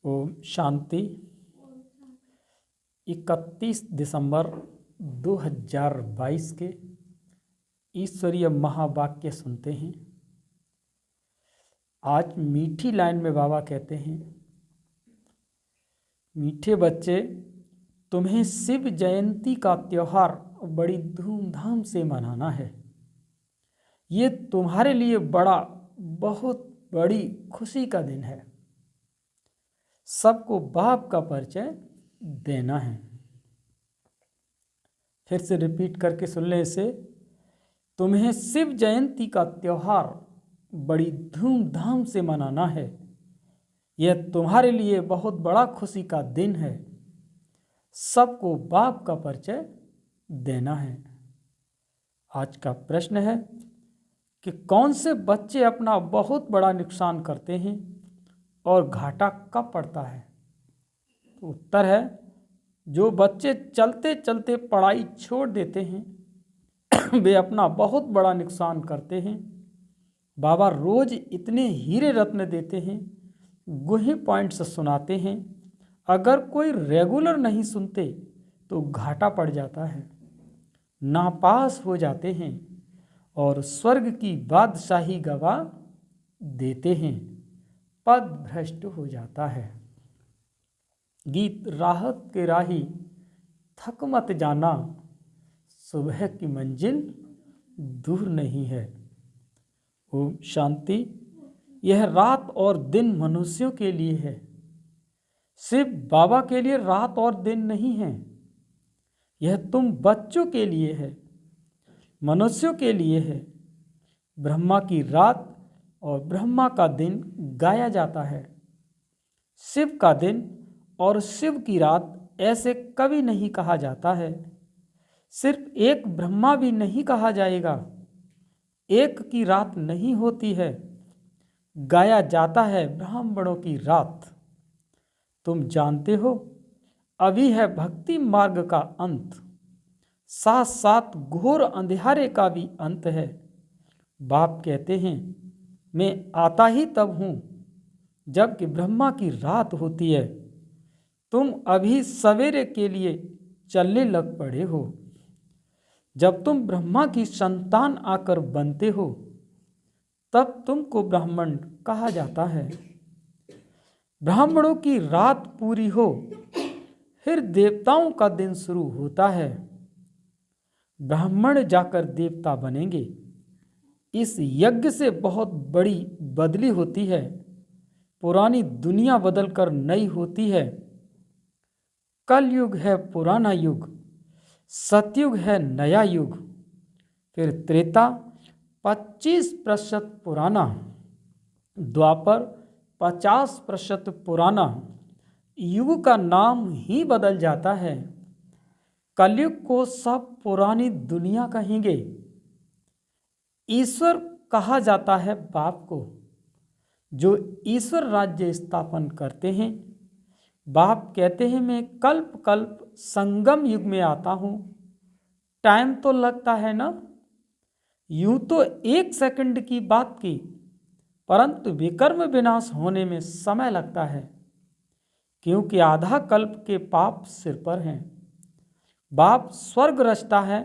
ओम शांति। 31 दिसंबर 2022 के ईश्वरीय महावाक्य सुनते हैं। आज मीठी लाइन में बाबा कहते हैं, मीठे बच्चे, तुम्हें शिव जयंती का त्योहार बड़ी धूमधाम से मनाना है। ये तुम्हारे लिए बहुत बड़ी खुशी का दिन है। सबको बाप का परिचय देना है। फिर से रिपीट करके सुन ले इसे। तुम्हें शिव जयंती का त्योहार बड़ी धूमधाम से मनाना है। यह तुम्हारे लिए बहुत बड़ा खुशी का दिन है। सबको बाप का परिचय देना है। आज का प्रश्न है कि कौन से बच्चे अपना बहुत बड़ा नुकसान करते हैं और घाटा कब पड़ता है? तो उत्तर है, जो बच्चे चलते चलते पढ़ाई छोड़ देते हैं वे अपना बहुत बड़ा नुकसान करते हैं। बाबा रोज इतने हीरे रत्न देते हैं, गुहे पॉइंट्स सुनाते हैं। अगर कोई रेगुलर नहीं सुनते तो घाटा पड़ जाता है, नापास हो जाते हैं और स्वर्ग की बादशाही गवा देते हैं, पद भ्रष्ट हो जाता है। गीत राहत के राही थक मत जाना, सुबह की मंजिल दूर नहीं है। ओम शांति। यह रात और दिन मनुष्यों के लिए है, सिर्फ बाबा के लिए रात और दिन नहीं है। यह तुम बच्चों के लिए है, मनुष्यों के लिए है। ब्रह्मा की रात और ब्रह्मा का दिन गाया जाता है। शिव का दिन और शिव की रात ऐसे कभी नहीं कहा जाता है। सिर्फ एक ब्रह्मा भी नहीं कहा जाएगा, एक की रात नहीं होती है। गाया जाता है ब्राह्मणों की रात। तुम जानते हो, अभी है भक्ति मार्ग का अंत, साथ साथ घोर अंधेरे का भी अंत है। बाप कहते हैं, मैं आता ही तब हूँ जबकि ब्रह्मा की रात होती है। तुम अभी सवेरे के लिए चलने लग पड़े हो। जब तुम ब्रह्मा की संतान आकर बनते हो तब तुमको ब्राह्मण कहा जाता है। ब्राह्मणों की रात पूरी हो फिर देवताओं का दिन शुरू होता है। ब्राह्मण जाकर देवता बनेंगे। इस यज्ञ से बहुत बड़ी बदली होती है। पुरानी दुनिया बदलकर नई होती है। कलयुग है पुराना युग, सतयुग है नया युग। फिर त्रेता 25% पुराना, द्वापर 50% पुराना। युग का नाम ही बदल जाता है। कलयुग को सब पुरानी दुनिया कहेंगे। ईश्वर कहा जाता है बाप को, जो ईश्वर राज्य स्थापन करते हैं। बाप कहते हैं, मैं कल्प कल्प संगम युग में आता हूँ। टाइम तो लगता है ना, यूं तो 1 सेकंड की बात की, परंतु विकर्म विनाश होने में समय लगता है, क्योंकि आधा कल्प के पाप सिर पर हैं। बाप स्वर्ग रचता है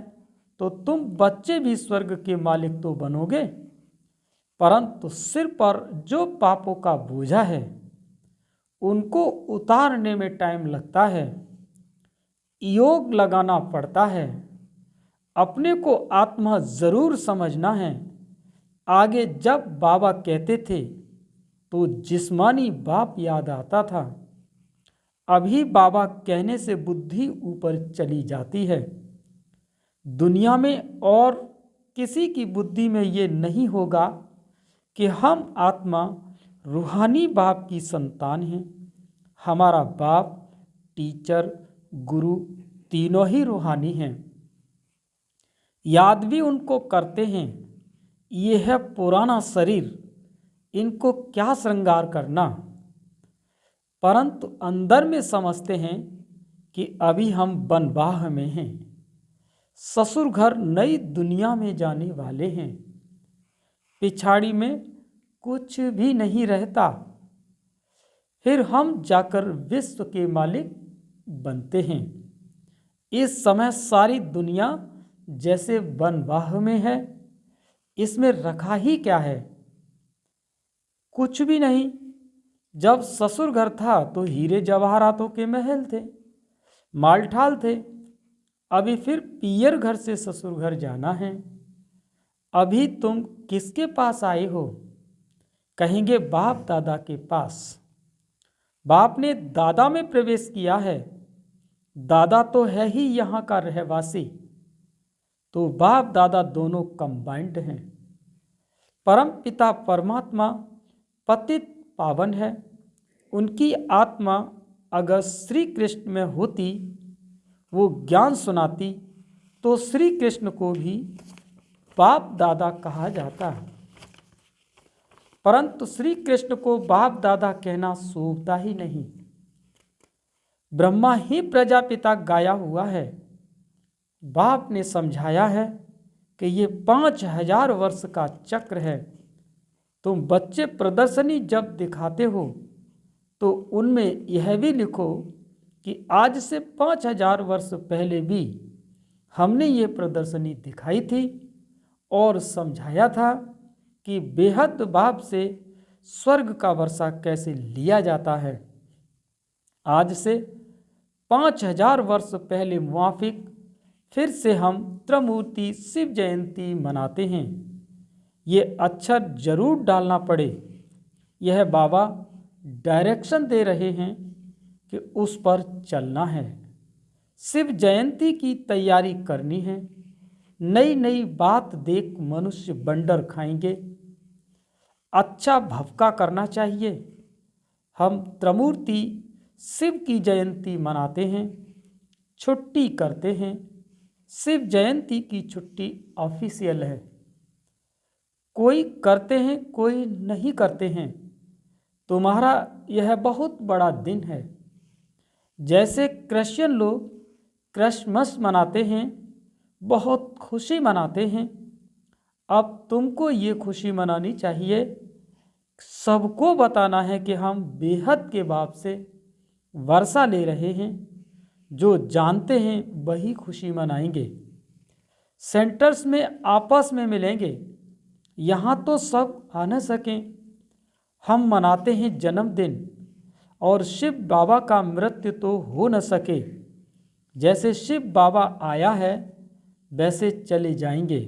तो तुम बच्चे भी स्वर्ग के मालिक तो बनोगे, परंतु सिर पर जो पापों का बोझा है उनको उतारने में टाइम लगता है। योग लगाना पड़ता है। अपने को आत्मा जरूर समझना है। आगे जब बाबा कहते थे तो जिस्मानी बाप याद आता था। अभी बाबा कहने से बुद्धि ऊपर चली जाती है। दुनिया में और किसी की बुद्धि में ये नहीं होगा कि हम आत्मा रूहानी बाप की संतान हैं। हमारा बाप, टीचर, गुरु तीनों ही रूहानी हैं। याद भी उनको करते हैं। ये है पुराना शरीर, इनको क्या श्रृंगार करना। परंतु अंदर में समझते हैं कि अभी हम बनवाह में हैं। ससुर घर नई दुनिया में जाने वाले हैं। पिछाड़ी में कुछ भी नहीं रहता। फिर हम जाकर विश्व के मालिक बनते हैं। इस समय सारी दुनिया जैसे वनवाह में है। इसमें रखा ही क्या है? कुछ भी नहीं। जब ससुर घर था तो हीरे जवाहरातों के महल थे, मालठाल थे। अभी फिर पियर घर से ससुर घर जाना है। अभी तुम किसके पास आए हो? कहेंगे बाप दादा के पास। बाप ने दादा में प्रवेश किया है। दादा तो है ही यहाँ का रहवासी, तो बाप दादा दोनों कंबाइंड हैं। परम पिता परमात्मा पतित पावन है। उनकी आत्मा अगर श्री कृष्ण में होती, वो ज्ञान सुनाती, तो श्री कृष्ण को भी बाप दादा कहा जाता है। परंतु श्री कृष्ण को बाप दादा कहना शोभता ही नहीं। ब्रह्मा ही प्रजापिता गाया हुआ है। बाप ने समझाया है कि ये 5000 वर्ष का चक्र है। तुम बच्चे प्रदर्शनी जब दिखाते हो तो उनमें यह भी लिखो कि आज से 5000 वर्ष पहले भी हमने ये प्रदर्शनी दिखाई थी और समझाया था कि बेहद बाप से स्वर्ग का वर्षा कैसे लिया जाता है। आज से 5000 वर्ष पहले मुआफिक फिर से हम त्रिमूर्ति शिव जयंती मनाते हैं। ये अक्षर जरूर डालना पड़े। यह बाबा डायरेक्शन दे रहे हैं कि उस पर चलना है। शिव जयंती की तैयारी करनी है। नई नई बात देख मनुष्य बंडर खाएंगे। अच्छा भवका करना चाहिए। हम त्रिमूर्ति शिव की जयंती मनाते हैं, छुट्टी करते हैं। शिव जयंती की छुट्टी ऑफिशियल है। कोई करते हैं, कोई नहीं करते हैं। तुम्हारा यह बहुत बड़ा दिन है। जैसे क्रिश्चियन लोग क्रिसमस मनाते हैं, बहुत खुशी मनाते हैं। अब तुमको ये खुशी मनानी चाहिए। सबको बताना है कि हम बेहद के बाप से वर्षा ले रहे हैं। जो जानते हैं वही खुशी मनाएंगे। सेंटर्स में आपस में मिलेंगे। यहाँ तो सब आ न सकें। हम मनाते हैं जन्मदिन, और शिव बाबा का मृत्यु तो हो न सके। जैसे शिव बाबा आया है वैसे चले जाएंगे।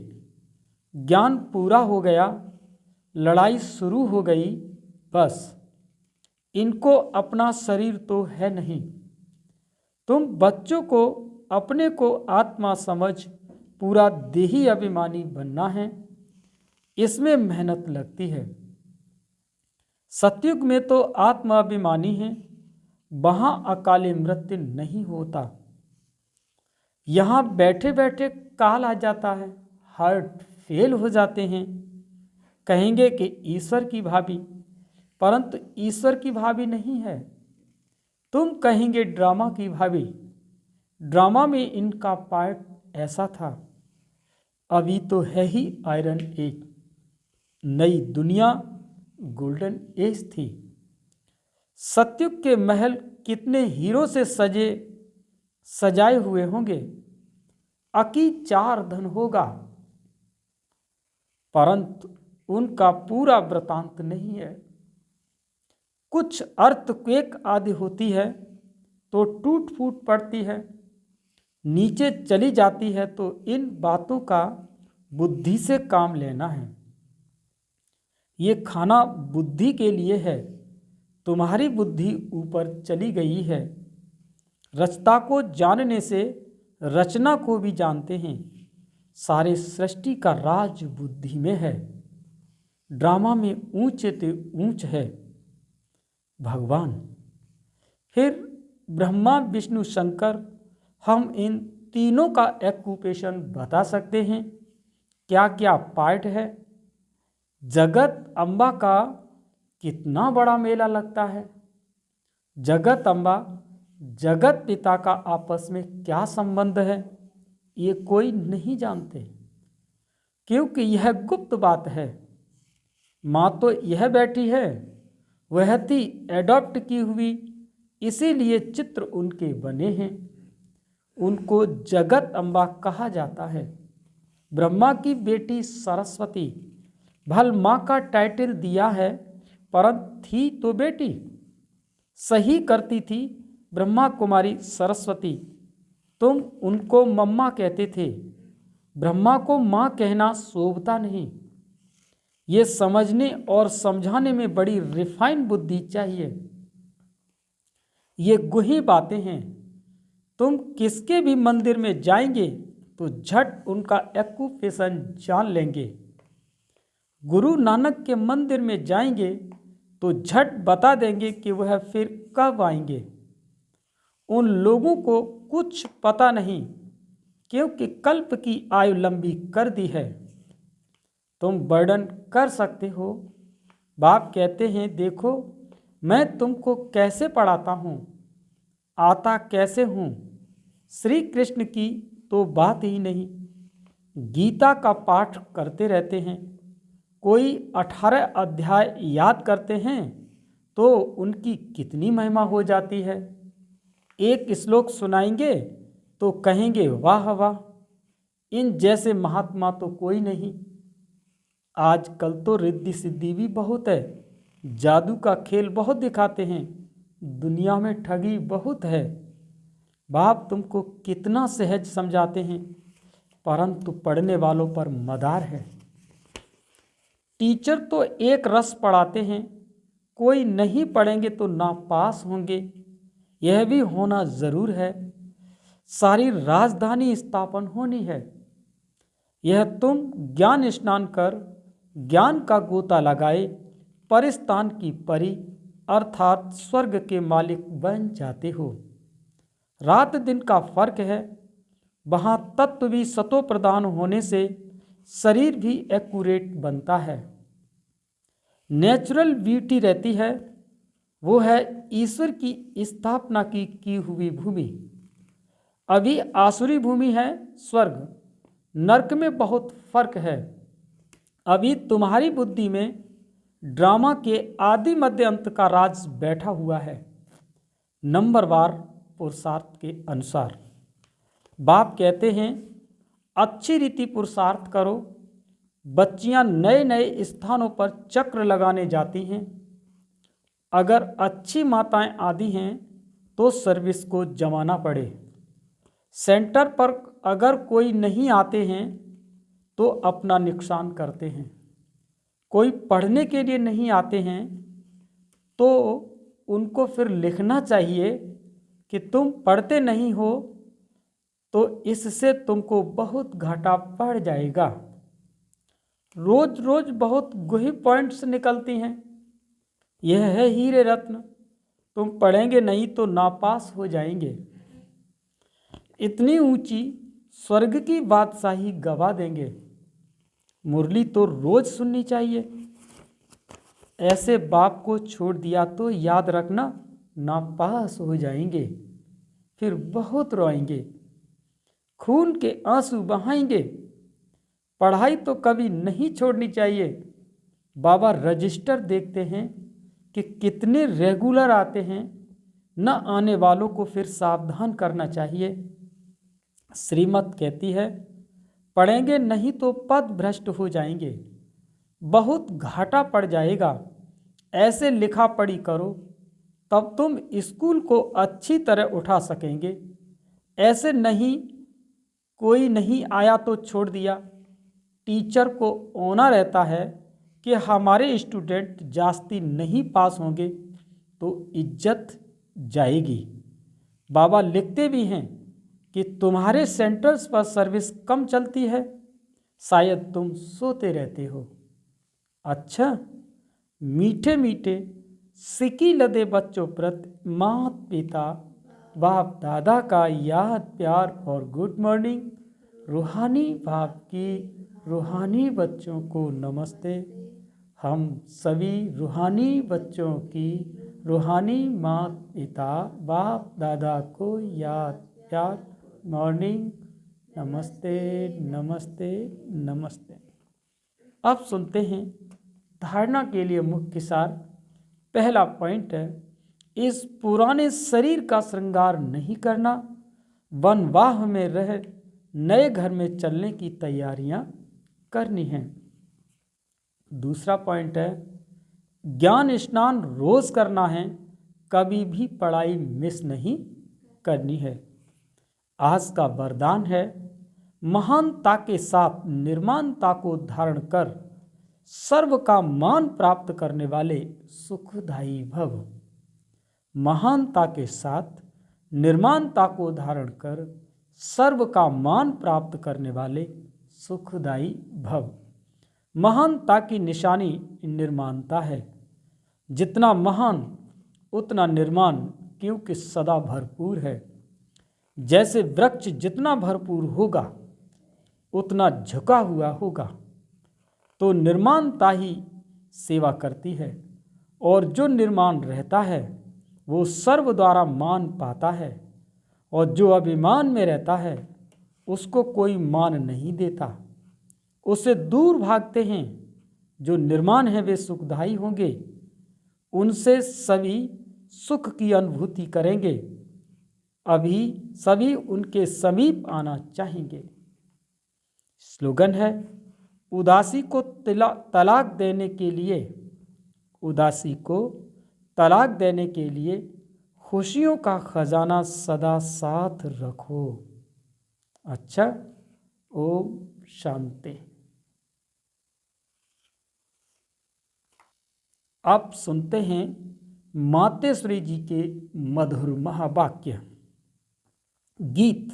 ज्ञान पूरा हो गया, लड़ाई शुरू हो गई। बस इनको अपना शरीर तो है नहीं। तुम बच्चों को अपने को आत्मा समझ पूरा देही अभिमानी बनना है। इसमें मेहनत लगती है। सतयुग में तो आत्माभिमानी है, वहाँ अकाले मृत्यु नहीं होता। यहाँ बैठे बैठे काल आ जाता है, हार्ट फेल हो जाते हैं। कहेंगे कि ईश्वर की भाभी, परंतु ईश्वर की भाभी नहीं है। तुम कहेंगे ड्रामा की भाभी। ड्रामा में इनका पार्ट ऐसा था। अभी तो है ही आयरन एज। नई दुनिया गोल्डन एज थी। सतयुग के महल कितने हीरो से सजाए हुए होंगे। अकी 4 धन होगा, परंतु उनका पूरा वृतांत नहीं है। कुछ अर्थक्वेक आदि होती है तो टूट फूट पड़ती है, नीचे चली जाती है। तो इन बातों का बुद्धि से काम लेना है। ये खाना बुद्धि के लिए है। तुम्हारी बुद्धि ऊपर चली गई है। रचता को जानने से रचना को भी जानते हैं। सारे सृष्टि का राज बुद्धि में है। ड्रामा में ऊंचे ते ऊंच है भगवान। फिर ब्रह्मा विष्णु शंकर, हम इन तीनों का एक्यूपेशन बता सकते हैं। क्या क्या पार्ट है। जगत अम्बा का कितना बड़ा मेला लगता है। जगत अम्बा जगत पिता का आपस में क्या संबंध है, ये कोई नहीं जानते, क्योंकि यह गुप्त बात है। माँ तो यह बैठी है, वह थी एडॉप्ट की हुई, इसीलिए चित्र उनके बने हैं। उनको जगत अम्बा कहा जाता है। ब्रह्मा की बेटी सरस्वती, भल माँ का टाइटल दिया है, परंतु थी तो बेटी। सही करती थी ब्रह्मा कुमारी सरस्वती। तुम उनको मम्मा कहते थे। ब्रह्मा को माँ कहना शोभता नहीं। ये समझने और समझाने में बड़ी रिफाइन बुद्धि चाहिए। ये गुही बातें हैं। तुम किसके भी मंदिर में जाएंगे तो झट उनका एक्यूपेशन जान लेंगे। गुरु नानक के मंदिर में जाएंगे तो झट बता देंगे कि वह फिर कब आएंगे। उन लोगों को कुछ पता नहीं, क्योंकि कल्प की आयु लंबी कर दी है। तुम वर्णन कर सकते हो। बाप कहते हैं, देखो मैं तुमको कैसे पढ़ाता हूँ, आता कैसे हूँ। श्री कृष्ण की तो बात ही नहीं। गीता का पाठ करते रहते हैं। कोई 18 अध्याय याद करते हैं तो उनकी कितनी महिमा हो जाती है। एक श्लोक सुनाएंगे तो कहेंगे वाह वाह, इन जैसे महात्मा तो कोई नहीं। आजकल तो रिद्धि सिद्धि भी बहुत है, जादू का खेल बहुत दिखाते हैं, दुनिया में ठगी बहुत है। बाप तुमको कितना सहज समझाते हैं, परंतु पढ़ने वालों पर मदार है। टीचर तो एक रस पढ़ाते हैं, कोई नहीं पढ़ेंगे तो नापास होंगे। यह भी होना ज़रूर है। सारी राजधानी स्थापन होनी है। यह तुम ज्ञान स्नान कर ज्ञान का गोता लगाए परिस्तान की परी अर्थात स्वर्ग के मालिक बन जाते हो। रात दिन का फर्क है। वहाँ तत्व भी सतो प्रदान होने से शरीर भी एक्यूरेट बनता है। नेचुरल ब्यूटी रहती है, वो है ईश्वर की स्थापना की हुई भूमि। अभी आसुरी भूमि है स्वर्ग, नरक में बहुत फर्क है। अभी तुम्हारी बुद्धि में ड्रामा के आदि मध्य अंत का राज बैठा हुआ है, नंबरवार पुरुषार्थ के अनुसार। बाप कहते हैं अच्छी रीति पुरुषार्थ करो। बच्चियां नए नए स्थानों पर चक्र लगाने जाती हैं। अगर अच्छी माताएं आदि हैं तो सर्विस को जमाना पड़े। सेंटर पर अगर कोई नहीं आते हैं तो अपना नुकसान करते हैं। कोई पढ़ने के लिए नहीं आते हैं तो उनको फिर लिखना चाहिए कि तुम पढ़ते नहीं हो, तो इससे तुमको बहुत घाटा पड़ जाएगा। रोज रोज बहुत गुही पॉइंट्स निकलती हैं। यह है हीरे रत्न। तुम पढ़ेंगे नहीं तो नापास हो जाएंगे। इतनी ऊंची स्वर्ग की बादशाही गवा देंगे। मुरली तो रोज सुननी चाहिए। ऐसे बाप को छोड़ दिया तो याद रखना नापास हो जाएंगे, फिर बहुत रोएंगे, खून के आंसू बहाएंगे। पढ़ाई तो कभी नहीं छोड़नी चाहिए। बाबा रजिस्टर देखते हैं कि कितने रेगुलर आते हैं, न आने वालों को फिर सावधान करना चाहिए। श्रीमत कहती है पढ़ेंगे नहीं तो पद भ्रष्ट हो जाएंगे, बहुत घाटा पड़ जाएगा। ऐसे लिखा पढ़ी करो तब तुम स्कूल को अच्छी तरह उठा सकेंगे। ऐसे नहीं, कोई नहीं आया तो छोड़ दिया। टीचर को होना रहता है कि हमारे स्टूडेंट जास्ती नहीं पास होंगे तो इज्जत जाएगी। बाबा लिखते भी हैं कि तुम्हारे सेंटर्स पर सर्विस कम चलती है, शायद तुम सोते रहते हो। अच्छा, मीठे मीठे सिकी लदे बच्चों प्रति माता पिता बाप दादा का याद प्यार और गुड मॉर्निंग। रूहानी बाप की रूहानी बच्चों को नमस्ते। हम सभी रूहानी बच्चों की रूहानी माता पिता बाप दादा को याद प्यार मॉर्निंग नमस्ते नमस्ते नमस्ते। अब सुनते हैं धारणा के लिए मुख्य सार। पहला पॉइंट है, इस पुराने शरीर का श्रृंगार नहीं करना, वनवाह में रह नए घर में चलने की तैयारियां करनी हैं। दूसरा पॉइंट है, ज्ञान स्नान रोज करना है, कभी भी पढ़ाई मिस नहीं करनी है। आज का वरदान है, महानता के साथ निर्माणता को धारण कर सर्व का मान प्राप्त करने वाले सुखदायी भव। महानता के साथ निर्माणता को धारण कर सर्व का मान प्राप्त करने वाले सुखदायी भव। महानता की निशानी निर्माणता है। जितना महान उतना निर्माण, क्योंकि सदा भरपूर है। जैसे वृक्ष जितना भरपूर होगा उतना झुका हुआ होगा, तो निर्माणता ही सेवा करती है, और जो निर्माण रहता है वो सर्व द्वारा मान पाता है, और जो अभिमान में रहता है उसको कोई मान नहीं देता, उससे दूर भागते हैं। जो निर्माण है वे सुखदायी होंगे, उनसे सभी सुख की अनुभूति करेंगे, अभी सभी उनके समीप आना चाहेंगे। स्लोगन है, उदासी को तलाक देने के लिए, उदासी को तलाक देने के लिए खुशियों का खजाना सदा साथ रखो। अच्छा, ओम शांति। आप सुनते हैं मातेश्वरी जी के मधुर महावाक्य। गीत,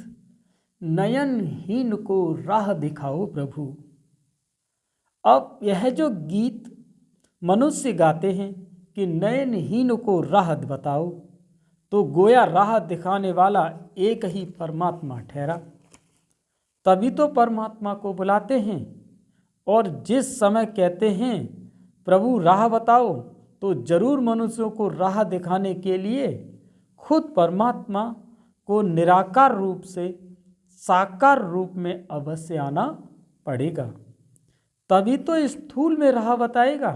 नयनहीन को राह दिखाओ प्रभु। अब यह जो गीत मनुष्य गाते हैं कि नयनहीन को राह बताओ, तो गोया राह दिखाने वाला एक ही परमात्मा ठहरा। तभी तो परमात्मा को बुलाते हैं, और जिस समय कहते हैं प्रभु राह बताओ, तो जरूर मनुष्यों को राह दिखाने के लिए खुद परमात्मा को निराकार रूप से साकार रूप में अवश्य आना पड़ेगा। तभी तो स्थूल में राह बताएगा।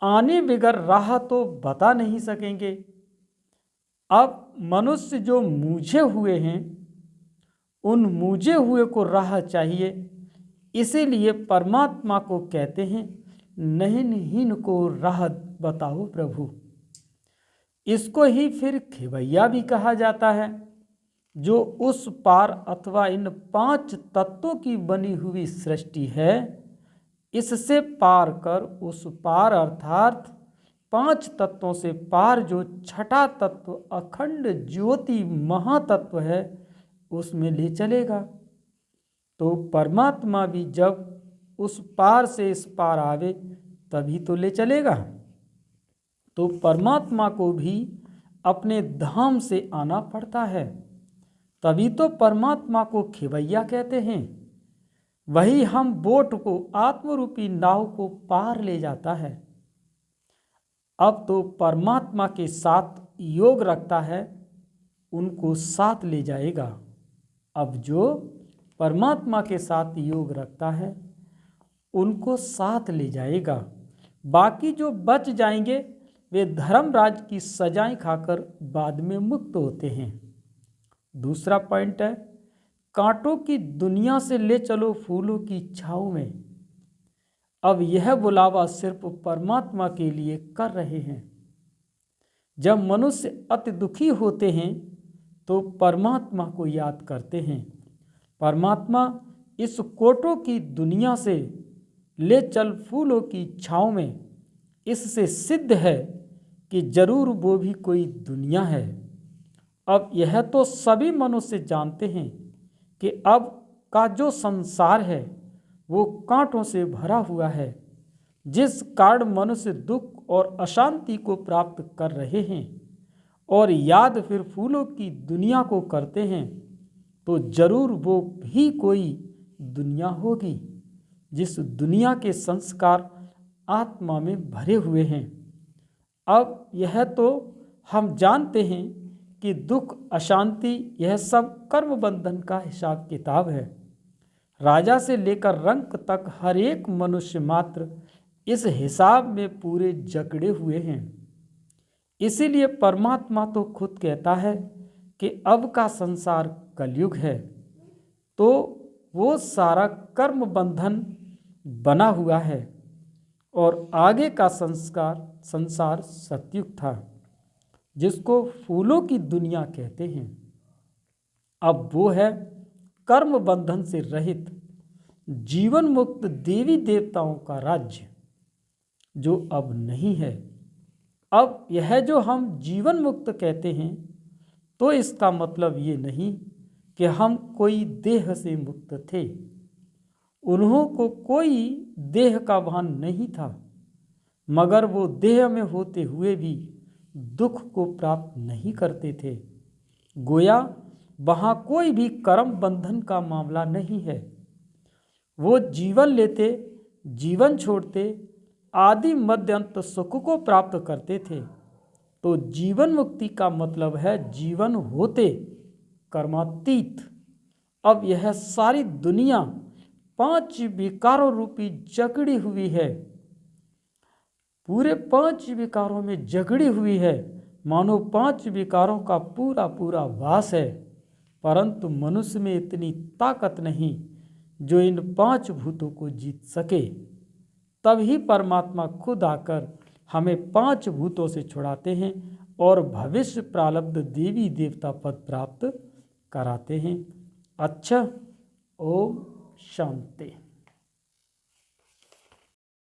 आने बगैर राह तो बता नहीं सकेंगे। अब मनुष्य जो मूझे हुए हैं, उन मूझे हुए को राह चाहिए, इसीलिए परमात्मा को कहते हैं नयनहीन को राह बताओ प्रभु। इसको ही फिर खेवैया भी कहा जाता है, जो उस पार अथवा इन 5 तत्वों की बनी हुई सृष्टि है, इससे पार कर उस पार अर्थात 5 तत्वों से पार जो छठा तत्व अखंड ज्योति महातत्व है, उसमें ले चलेगा। तो परमात्मा भी जब उस पार से इस पार आवे तभी तो ले चलेगा। तो परमात्मा को भी अपने धाम से आना पड़ता है, तभी तो परमात्मा को खेवैया कहते हैं। वही हम बोट को, आत्मरूपी नाव को पार ले जाता है। अब तो परमात्मा के साथ योग रखता है, उनको साथ ले जाएगा। अब जो परमात्मा के साथ योग रखता है उनको साथ ले जाएगा। बाकी जो बच जाएंगे वे धर्मराज की सजाएं खाकर बाद में मुक्त होते हैं। दूसरा पॉइंट है, कांटों की दुनिया से ले चलो फूलों की छाँव में। अब यह बुलावा सिर्फ परमात्मा के लिए कर रहे हैं। जब मनुष्य अति दुखी होते हैं तो परमात्मा को याद करते हैं। परमात्मा इस कोटों की दुनिया से ले चल फूलों की छाँव में, इससे सिद्ध है कि जरूर वो भी कोई दुनिया है। अब यह तो सभी मनुष्य जानते हैं कि अब का जो संसार है वो कांटों से भरा हुआ है, जिस कारण मनुष्य दुख और अशांति को प्राप्त कर रहे हैं। और याद फिर फूलों की दुनिया को करते हैं तो जरूर वो भी कोई दुनिया होगी, जिस दुनिया के संस्कार आत्मा में भरे हुए हैं। अब यह तो हम जानते हैं कि दुख, अशांति, यह सब कर्म बंधन का हिसाब किताब है। राजा से लेकर रंक तक हर एक मनुष्य मात्र इस हिसाब में पूरे जकड़े हुए हैं। इसीलिए परमात्मा तो खुद कहता है कि अब का संसार कलयुग है, तो वो सारा कर्म बंधन बना हुआ है और आगे का संसार सतयुग था, जिसको फूलों की दुनिया कहते हैं। अब वो है कर्म बंधन से रहित जीवन मुक्त देवी देवताओं का राज्य, जो अब नहीं है। अब यह जो हम जीवन मुक्त कहते हैं, तो इसका मतलब ये नहीं कि हम कोई देह से मुक्त थे। उन्हों को कोई देह का भान नहीं था, मगर वो देह में होते हुए भी दुख को प्राप्त नहीं करते थे। गोया वहाँ कोई भी कर्म बंधन का मामला नहीं है। वो जीवन लेते, जीवन छोड़ते, आदि मध्य अंत सुख को प्राप्त करते थे। तो जीवन मुक्ति का मतलब है जीवन होते कर्मातीत। अब यह सारी दुनिया 5 विकारों रूपी जकड़ी हुई है, पूरे 5 विकारों में जकड़ी हुई है, मानो 5 विकारों का पूरा पूरा वास है। परंतु मनुष्य में इतनी ताकत नहीं जो इन 5 भूतों को जीत सके। तभी परमात्मा खुद आकर हमें 5 भूतों से छुड़ाते हैं और भविष्य प्रारब्ध देवी देवता पद प्राप्त कराते हैं। अच्छा, ओम शांति।